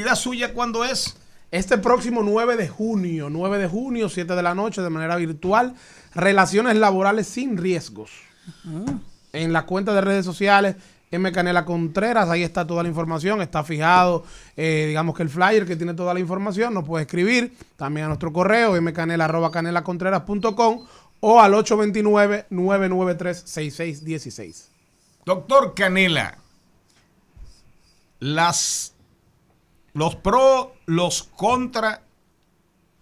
actividad suya cuándo es? Este próximo 9 de junio, 7 de la noche, de manera virtual, relaciones laborales sin riesgos. En la cuenta de redes sociales, M. Canela Contreras, ahí está toda la información, está fijado, digamos que el flyer que tiene toda la información, nos puede escribir también a nuestro correo, mcanela@canelacontreras.com o al 829-993-6616. Doctor Canela, los pro, los contra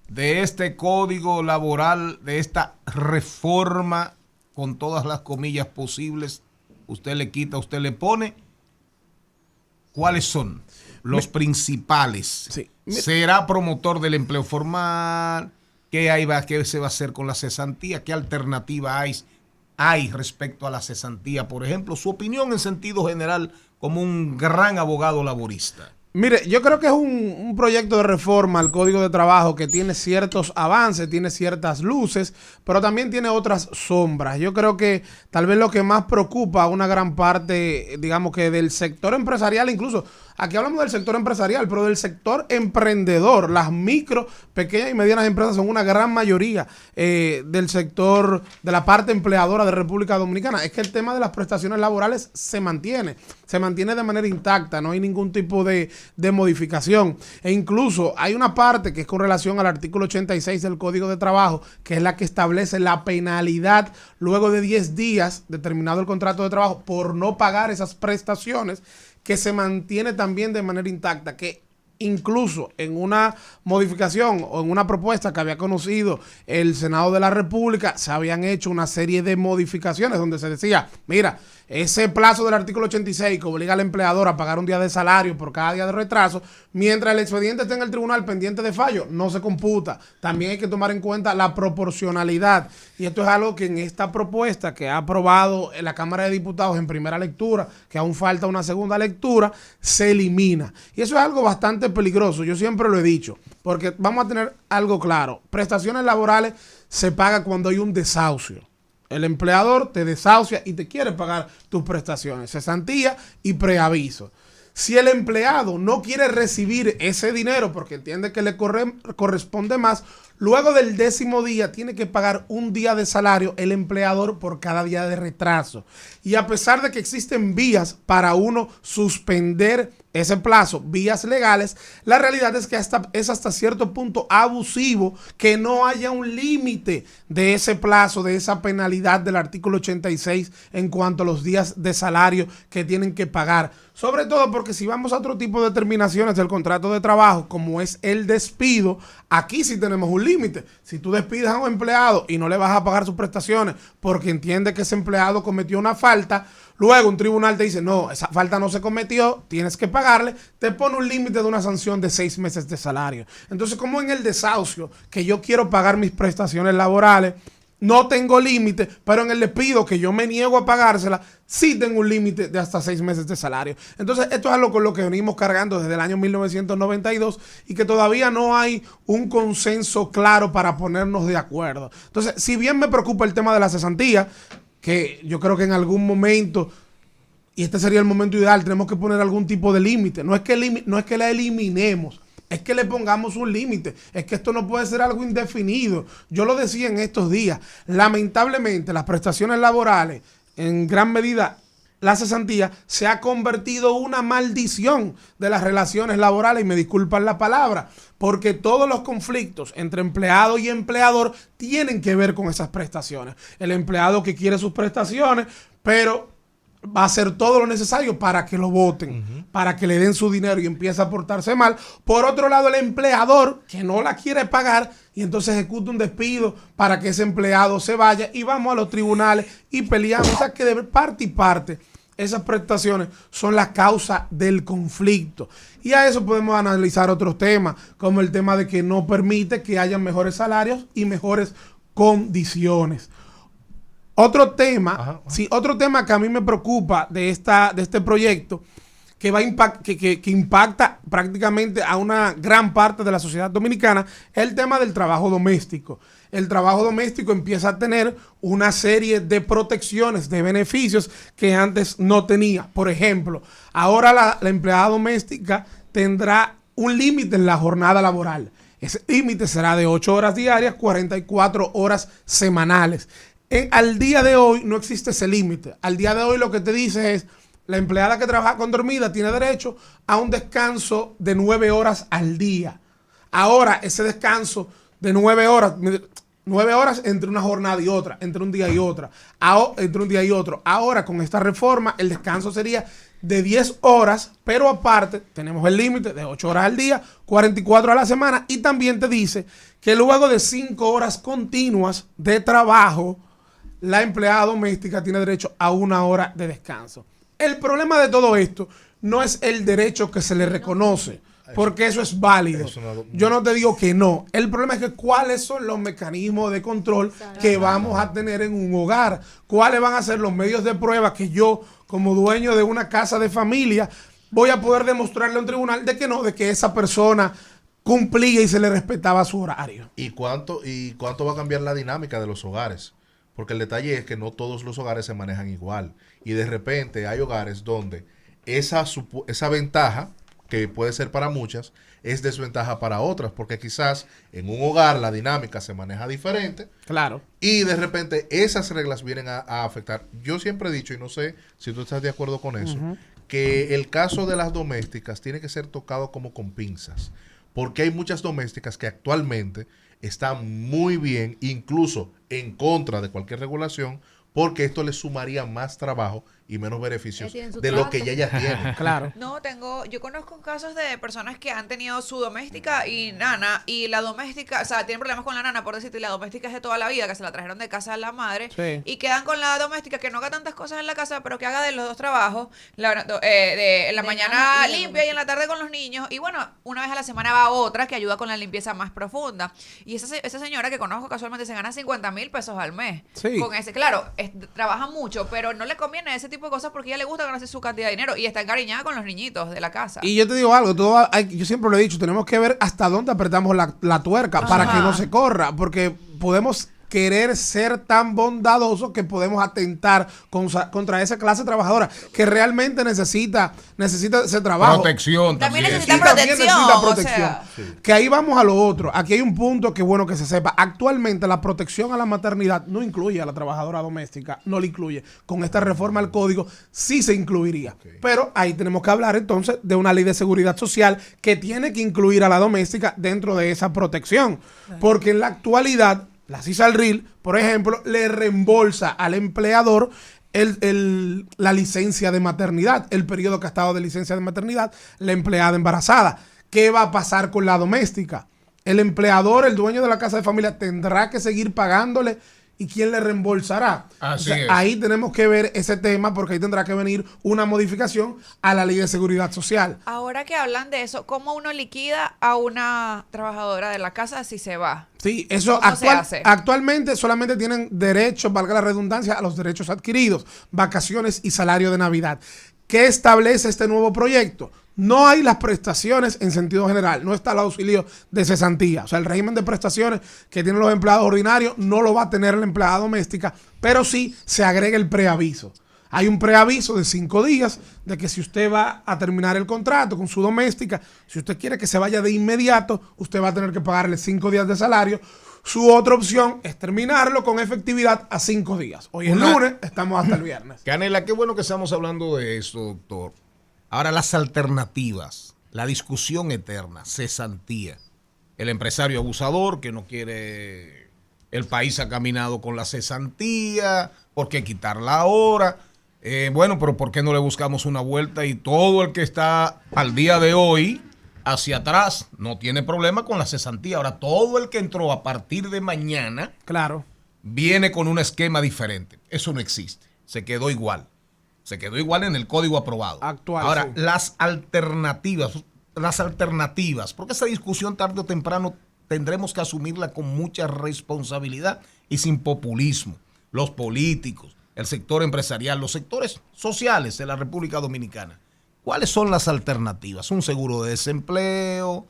de este código laboral, de esta reforma, con todas las comillas posibles, usted le quita, usted le pone, ¿cuáles son los principales? Sí. ¿Será promotor del empleo formal? ¿Qué se va a hacer con la cesantía? ¿Qué alternativa hay respecto a la cesantía, por ejemplo? Su opinión en sentido general como un gran abogado laborista. Mire, yo creo que es un proyecto de reforma al Código de Trabajo que tiene ciertos avances, tiene ciertas luces, pero también tiene otras sombras. Yo creo que tal vez lo que más preocupa a una gran parte, digamos que del sector empresarial, incluso aquí hablamos del sector empresarial, pero del sector emprendedor, las micro, pequeñas y medianas empresas son una gran mayoría del sector, de la parte empleadora de República Dominicana. Es que el tema de las prestaciones laborales se mantiene de manera intacta, no hay ningún tipo de modificación. E incluso hay una parte que es con relación al artículo 86 del Código de Trabajo, que es la que establece la penalidad luego de 10 días de terminado el contrato de trabajo por no pagar esas prestaciones, que se mantiene también de manera intacta, que incluso en una modificación o en una propuesta que había conocido el Senado de la República, se habían hecho una serie de modificaciones donde se decía, mira, ese plazo del artículo 86 que obliga al empleador a pagar un día de salario por cada día de retraso, mientras el expediente esté en el tribunal pendiente de fallo, no se computa. También hay que tomar en cuenta la proporcionalidad. Y esto es algo que en esta propuesta que ha aprobado en la Cámara de Diputados en primera lectura, que aún falta una segunda lectura, se elimina. Y eso es algo bastante peligroso. Yo siempre lo he dicho, porque vamos a tener algo claro. Prestaciones laborales se paga cuando hay un desahucio. El empleador te desahucia y te quiere pagar tus prestaciones, cesantía y preaviso. Si el empleado no quiere recibir ese dinero porque entiende que le corresponde más, luego del 10º día tiene que pagar un día de salario el empleador por cada día de retraso. Y a pesar de que existen vías para uno suspender ese plazo, vías legales, la realidad es que es hasta cierto punto abusivo que no haya un límite de ese plazo, de esa penalidad del artículo 86 en cuanto a los días de salario que tienen que pagar. Sobre todo porque si vamos a otro tipo de terminaciones del contrato de trabajo, como es el despido, aquí sí tenemos un límite. Si tú despides a un empleado y no le vas a pagar sus prestaciones porque entiende que ese empleado cometió una falta, luego un tribunal te dice, no, esa falta no se cometió, tienes que pagarle, te pone un límite de una sanción de 6 meses de salario. Entonces, como en el desahucio, que yo quiero pagar mis prestaciones laborales, no tengo límite, pero en el despido que yo me niego a pagársela, sí tengo un límite de hasta 6 meses de salario. Entonces, esto es algo con lo que venimos cargando desde el año 1992 y que todavía no hay un consenso claro para ponernos de acuerdo. Entonces, si bien me preocupa el tema de la cesantía, que yo creo que en algún momento, y este sería el momento ideal, tenemos que poner algún tipo de límite. No es que la eliminemos, es que le pongamos un límite. Es que esto no puede ser algo indefinido. Yo lo decía en estos días. Lamentablemente, las prestaciones laborales, en gran medida, la cesantía, se ha convertido en una maldición de las relaciones laborales, y me disculpan la palabra, porque todos los conflictos entre empleado y empleador tienen que ver con esas prestaciones. El empleado que quiere sus prestaciones, pero va a hacer todo lo necesario para que lo voten, para que le den su dinero y empiece a portarse mal. Por otro lado, el empleador que no la quiere pagar y entonces ejecuta un despido para que ese empleado se vaya y vamos a los tribunales y peleamos. O sea que de parte y parte esas prestaciones son la causa del conflicto. Y a eso podemos analizar otros temas, como el tema de que no permite que haya mejores salarios y mejores condiciones. Otro tema, sí, otro tema que a mí me preocupa de este proyecto, que impacta prácticamente a una gran parte de la sociedad dominicana, es el tema del trabajo doméstico. El trabajo doméstico empieza a tener una serie de protecciones, de beneficios que antes no tenía. Por ejemplo, ahora la empleada doméstica tendrá un límite en la jornada laboral. Ese límite será de 8 horas diarias, 44 horas semanales. Al día de hoy no existe ese límite. Al día de hoy lo que te dice es, la empleada que trabaja con dormida tiene derecho a un descanso de 9 horas al día. Ahora, ese descanso de 9 horas, 9 horas entre una jornada y otra, entre un día y otra, entre un día y otro. Ahora, con esta reforma, el descanso sería de 10 horas, pero aparte tenemos el límite de 8 horas al día, 44 a la semana, y también te dice que luego de 5 horas continuas de trabajo, la empleada doméstica tiene derecho a 1 hora de descanso. El problema de todo esto no es el derecho que se le reconoce, porque eso es válido. Yo no te digo que no. El problema es que cuáles son los mecanismos de control que vamos a tener en un hogar. Cuáles van a ser los medios de prueba que yo, como dueño de una casa de familia, voy a poder demostrarle a un tribunal de que no, de que esa persona cumplía y se le respetaba su horario. ¿Y cuánto va a cambiar la dinámica de los hogares? Porque el detalle es que no todos los hogares se manejan igual. Y de repente hay hogares donde esa ventaja, que puede ser para muchas, es desventaja para otras, porque quizás en un hogar la dinámica se maneja diferente. Claro. Y de repente esas reglas vienen a afectar. Yo siempre he dicho, y no sé si tú estás de acuerdo con eso, que el caso de las domésticas tiene que ser tocado como con pinzas, porque hay muchas domésticas que actualmente están muy bien, incluso en contra de cualquier regulación, porque esto les sumaría más trabajo y menos beneficios de lo que ya tienen. Claro. No, yo conozco casos de personas que han tenido su doméstica y nana, y la doméstica, o sea, tienen problemas con la nana, por decirte, y la doméstica es de toda la vida, que se la trajeron de casa a la madre, sí, y quedan con la doméstica que no haga tantas cosas en la casa, pero que haga de los dos trabajos, en la mañana limpia y en la tarde con los niños, y bueno, una vez a la semana va otra que ayuda con la limpieza más profunda. Y esa señora que conozco casualmente se gana 50,000 pesos al mes. Sí. Con ese, claro, trabaja mucho, pero no le conviene ese tipo de cosas porque a ella le gusta ganarse su cantidad de dinero y está encariñada con los niñitos de la casa. Y yo te digo algo, yo siempre lo he dicho, tenemos que ver hasta dónde apretamos la tuerca para que no se corra, porque podemos querer ser tan bondadosos que podemos atentar contra esa clase trabajadora que realmente necesita ese trabajo. Protección También también. necesita protección. O sea. Que ahí vamos a lo otro. Aquí hay un punto que es bueno que se sepa. Actualmente la protección a la maternidad no incluye a la trabajadora doméstica, no la incluye. Con esta reforma al código sí se incluiría. Okay. Pero ahí tenemos que hablar entonces de una ley de seguridad social que tiene que incluir a la doméstica dentro de esa protección. Porque en la actualidad la CISALRIL, por ejemplo, le reembolsa al empleador la licencia de maternidad, el periodo que ha estado de licencia de maternidad, la empleada embarazada. ¿Qué va a pasar con la doméstica? El empleador, el dueño de la casa de familia, tendrá que seguir pagándole. ¿Y quién le reembolsará? Así es. Ahí tenemos que ver ese tema porque ahí tendrá que venir una modificación a la ley de seguridad social. Ahora que hablan de eso, ¿cómo uno liquida a una trabajadora de la casa si se va? Sí, eso actualmente solamente tienen derecho, valga la redundancia, a los derechos adquiridos, vacaciones y salario de Navidad. ¿Qué establece este nuevo proyecto? No hay las prestaciones en sentido general, no está el auxilio de cesantía. O sea, el régimen de prestaciones que tienen los empleados ordinarios no lo va a tener la empleada doméstica, pero sí se agrega el preaviso. Hay un preaviso de 5 días de que si usted va a terminar el contrato con su doméstica, si usted quiere que se vaya de inmediato, usted va a tener que pagarle 5 días de salario. Su otra opción es terminarlo con efectividad a 5 días. Hoy es lunes, estamos hasta el viernes. Canela, qué bueno que estamos hablando de esto, doctor. Ahora las alternativas, la discusión eterna, cesantía. El empresario abusador que no quiere, el país ha caminado con la cesantía, ¿por qué quitarla ahora? Bueno, pero ¿por qué no le buscamos una vuelta? Y todo el que está al día de hoy hacia atrás no tiene problema con la cesantía. Ahora todo el que entró a partir de mañana, claro, viene con un esquema diferente. Eso no existe, se quedó igual. Se quedó igual en el código aprobado. Actual. Ahora, Sí. las alternativas, porque esa discusión tarde o temprano tendremos que asumirla con mucha responsabilidad y sin populismo. Los políticos, el sector empresarial, los sectores sociales de la República Dominicana. ¿Cuáles son las alternativas? Un seguro de desempleo,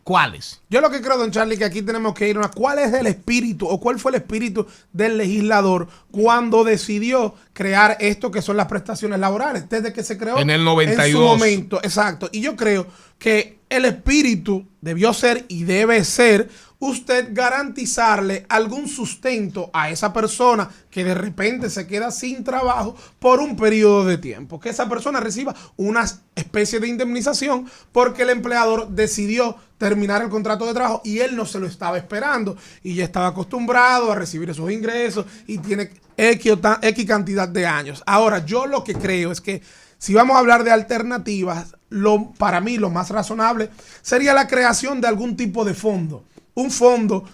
¿Cuáles? Yo lo que creo, don Charlie, que aquí tenemos que ir a cuál es el espíritu o cuál fue el espíritu del legislador cuando decidió crear esto que son las prestaciones laborales, desde que se creó En el 92. en su momento. Exacto. Y yo creo que el espíritu debió ser y debe ser usted garantizarle algún sustento a esa persona que de repente se queda sin trabajo por un periodo de tiempo. Que esa persona reciba una especie de indemnización porque el empleador decidió terminar el contrato de trabajo y él no se lo estaba esperando y ya estaba acostumbrado a recibir esos ingresos y tiene X cantidad de años. Ahora, yo lo que creo es que si vamos a hablar de alternativas, para mí lo más razonable sería la creación de algún tipo de fondo. Un fondo,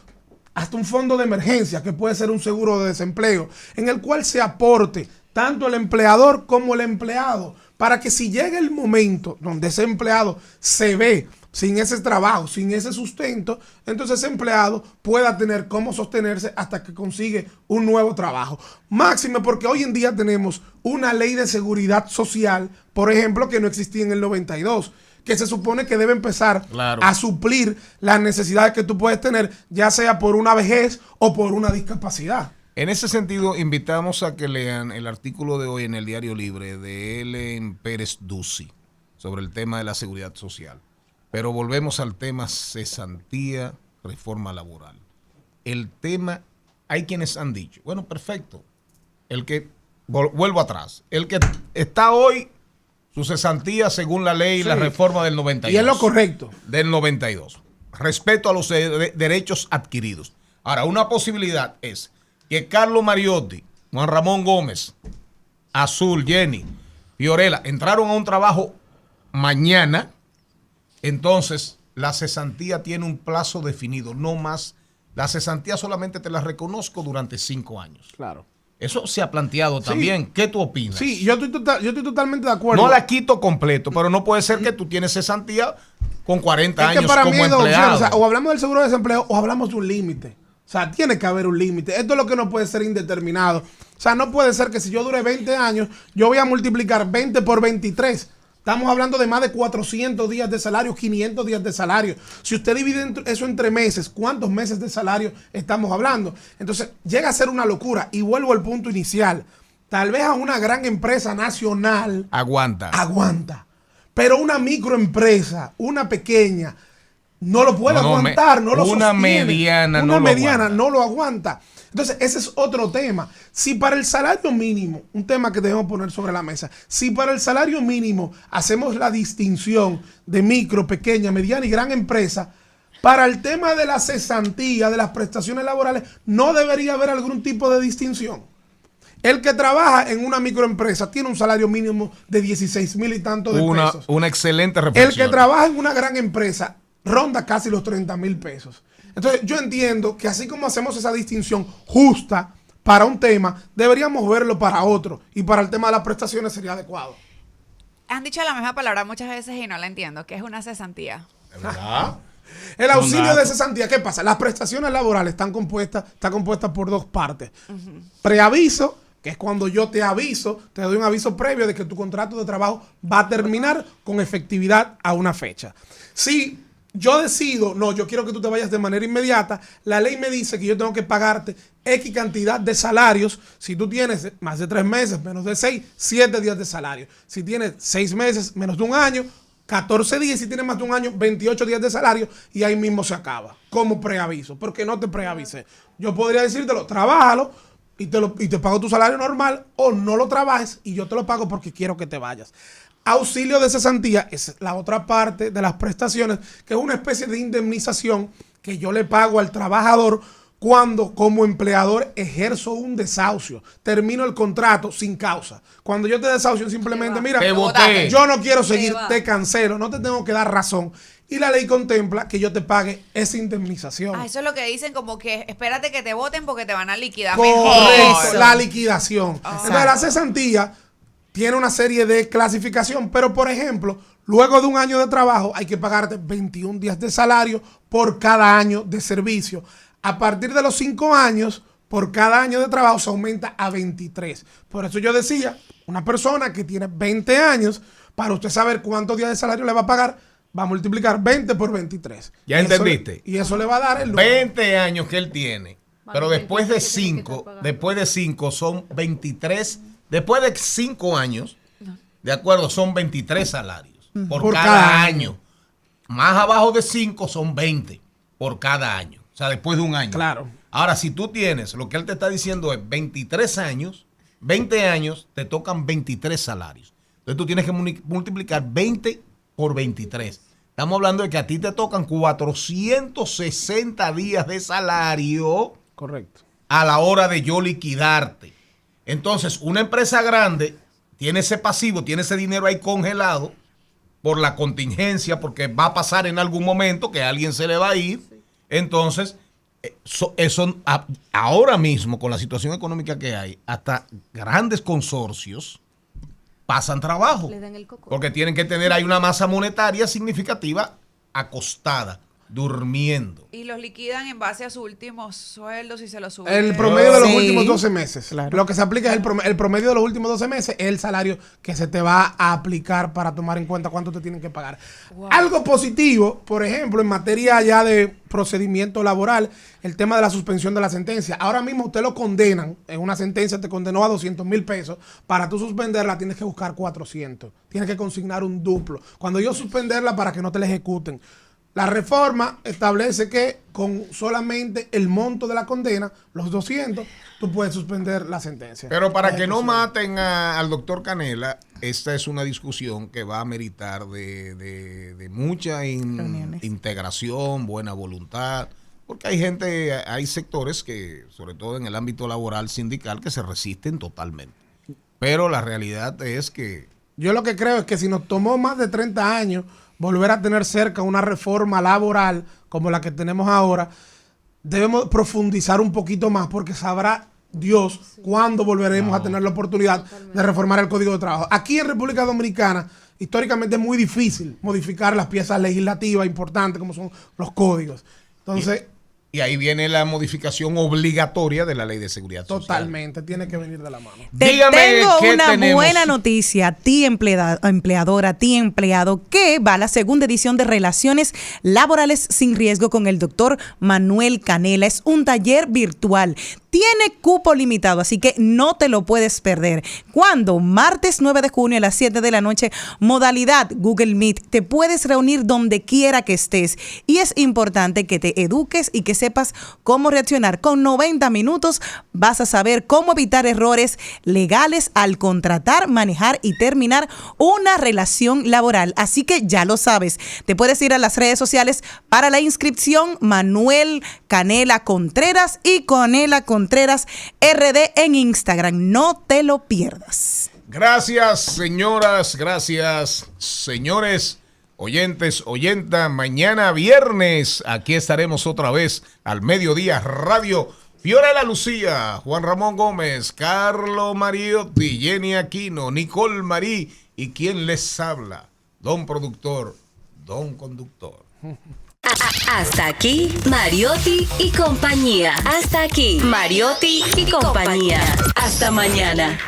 hasta un fondo de emergencia, que puede ser un seguro de desempleo, en el cual se aporte tanto el empleador como el empleado, para que si llega el momento donde ese empleado se ve sin ese trabajo, sin ese sustento, entonces ese empleado pueda tener cómo sostenerse hasta que consigue un nuevo trabajo. Máxime porque hoy en día tenemos una ley de seguridad social, por ejemplo, que no existía en el 92, que se supone que debe empezar a suplir las necesidades que tú puedes tener, ya sea por una vejez o por una discapacidad. En ese sentido, invitamos a que lean el artículo de hoy en el Diario Libre de Ellen Pérez Ducey sobre el tema de la seguridad social. Pero volvemos al tema cesantía, reforma laboral. El tema, hay quienes han dicho, bueno, perfecto, vuelvo atrás, el que está hoy, su cesantía según la ley y la reforma del 92. Y es lo correcto. Del 92. Respeto a los derechos adquiridos. Ahora, una posibilidad es que Carlos Mariotti, Juan Ramón Gómez, Azul, Jenny, Fiorella, entraron a un trabajo mañana, entonces la cesantía tiene un plazo definido, no más. La cesantía solamente te la reconozco durante 5 años. Claro. Eso se ha planteado también. ¿Qué tú opinas? Sí, yo estoy totalmente de acuerdo. No la quito completo, pero no puede ser que tú tienes cesantía con 40 años para como mí empleado. O sea, o hablamos del seguro de desempleo o hablamos de un límite. O sea, tiene que haber un límite. Esto es lo que no puede ser indeterminado. O sea, no puede ser que si yo dure 20 años, yo voy a multiplicar 20 por 23. Estamos hablando de más de 400 días de salario, 500 días de salario. Si usted divide eso entre meses, ¿cuántos meses de salario estamos hablando? Entonces, llega a ser una locura. Y vuelvo al punto inicial. Tal vez a una gran empresa nacional aguanta. Pero una microempresa, una pequeña, no lo puede aguantar, no lo sostiene. Una mediana no lo aguanta. Entonces, ese es otro tema. Si para el salario mínimo, un tema que debemos poner sobre la mesa, si para el salario mínimo hacemos la distinción de micro, pequeña, mediana y gran empresa, para el tema de la cesantía, de las prestaciones laborales, no debería haber algún tipo de distinción. El que trabaja en una microempresa tiene un salario mínimo de 16,000 y tanto de pesos. Una excelente reflexión. El que trabaja en una gran empresa ronda casi los 30,000 pesos. Entonces, yo entiendo que así como hacemos esa distinción justa para un tema, deberíamos verlo para otro. Y para el tema de las prestaciones sería adecuado. Han dicho la misma palabra muchas veces y no la entiendo, que es una cesantía. ¿Es verdad? El auxilio de cesantía, ¿qué pasa? Las prestaciones laborales están compuestas por dos partes. Preaviso, que es cuando yo te aviso, te doy un aviso previo de que tu contrato de trabajo va a terminar con efectividad a una fecha. Si yo decido, no, yo quiero que tú te vayas de manera inmediata, la ley me dice que yo tengo que pagarte X cantidad de salarios. Si tú tienes más de 3 meses, menos de 6, 7 días de salario. Si tienes 6 meses, menos de un año, 14 días. Si tienes más de un año, 28 días de salario. Y ahí mismo se acaba, como preaviso, porque no te preavisé. Yo podría decírtelo, trabájalo y te pago tu salario normal, o no lo trabajes y yo te lo pago porque quiero que te vayas. Auxilio de cesantía es la otra parte de las prestaciones, que es una especie de indemnización que yo le pago al trabajador cuando como empleador ejerzo un desahucio, termino el contrato sin causa. Cuando yo te desahucio simplemente, mira, yo no quiero seguir, te cancelo, no te tengo que dar razón. Y la ley contempla que yo te pague esa indemnización. Eso es lo que dicen, como que espérate que te voten porque te van a liquidar. Correcto, la liquidación. Entonces la cesantía tiene una serie de clasificación, pero por ejemplo, luego de un año de trabajo hay que pagarte 21 días de salario por cada año de servicio. A partir de los 5 años, por cada año de trabajo se aumenta a 23. Por eso yo decía, una persona que tiene 20 años, para usted saber cuántos días de salario le va a pagar, va a multiplicar 20 por 23. ¿Ya entendiste? Y eso le va a dar el número. 20 años que él tiene. Pero después de 5 son 23. Después de 5 años, de acuerdo, son 23 salarios por cada año. Más abajo de 5 son 20 por cada año. O sea, después de un año. Claro. Ahora, si tú tienes, lo que él te está diciendo es 23 años, 20 años, te tocan 23 salarios. Entonces tú tienes que multiplicar 20 por 23. Estamos hablando de que a ti te tocan 460 días de salario. Correcto. A la hora de yo liquidarte. Entonces, una empresa grande tiene ese pasivo, tiene ese dinero ahí congelado por la contingencia, porque va a pasar en algún momento que a alguien se le va a ir. Entonces, eso ahora mismo, con la situación económica que hay, hasta grandes consorcios pasan trabajo. Le dan el coco. Porque tienen que tener ahí una masa monetaria significativa acostada, durmiendo. Y los liquidan en base a sus últimos sueldos y se los suben. El promedio de los Sí, últimos 12 meses. claro. Lo que se aplica es el promedio de los últimos 12 meses, es el salario que se te va a aplicar para tomar en cuenta cuánto te tienen que pagar. Wow. Algo positivo, por ejemplo, en materia ya de procedimiento laboral, el tema de la suspensión de la sentencia. Ahora mismo usted lo condenan, en una sentencia te condenó a 200,000 pesos. Para tú suspenderla tienes que buscar 400. Tienes que consignar un duplo. Cuando yo suspenderla para que no te la ejecuten. La reforma establece que con solamente el monto de la condena, los 200, tú puedes suspender la sentencia. Pero para que no maten al doctor Canela, esta es una discusión que va a meritar de mucha Reuniones. integración, buena voluntad, porque hay gente, hay sectores que, sobre todo en el ámbito laboral sindical, que se resisten totalmente. Pero la realidad es que Yo lo que creo es que si nos tomó más de 30 años volver a tener cerca una reforma laboral como la que tenemos ahora, debemos profundizar un poquito más, porque sabrá Dios cuándo volveremos a tener la oportunidad de reformar el Código de Trabajo. Aquí en República Dominicana, históricamente es muy difícil modificar las piezas legislativas importantes como son los códigos. Entonces, y ahí viene la modificación obligatoria de la Ley de Seguridad Social. totalmente, tiene que venir de la mano. Te Dígame tengo qué una tenemos. buena noticia a ti empleadora, a ti empleado, que va a la segunda edición de Relaciones Laborales sin Riesgo con el doctor Manuel Canela. Es un taller virtual. Tiene cupo limitado, así que no te lo puedes perder. ¿Cuándo? Martes 9 de junio a las 7 de la noche, modalidad Google Meet. Te puedes reunir donde quiera que estés. Y es importante que te eduques y que sepas cómo reaccionar. Con 90 minutos vas a saber cómo evitar errores legales al contratar, manejar y terminar una relación laboral. Así que ya lo sabes. Te puedes ir a las redes sociales para la inscripción. Manuel Canela Contreras y Canela Contreras RD en Instagram. No te lo pierdas. Gracias, señoras, gracias, señores, oyentes, oyenta. Mañana viernes, aquí estaremos otra vez al mediodía. Radio Fiorella Lucía, Juan Ramón Gómez, Carlo Mariotti, Jenny Aquino, Nicole Marí y quien les habla, don productor, don conductor. Hasta aquí, Mariotti y compañía. Hasta aquí, Mariotti y compañía. Hasta mañana.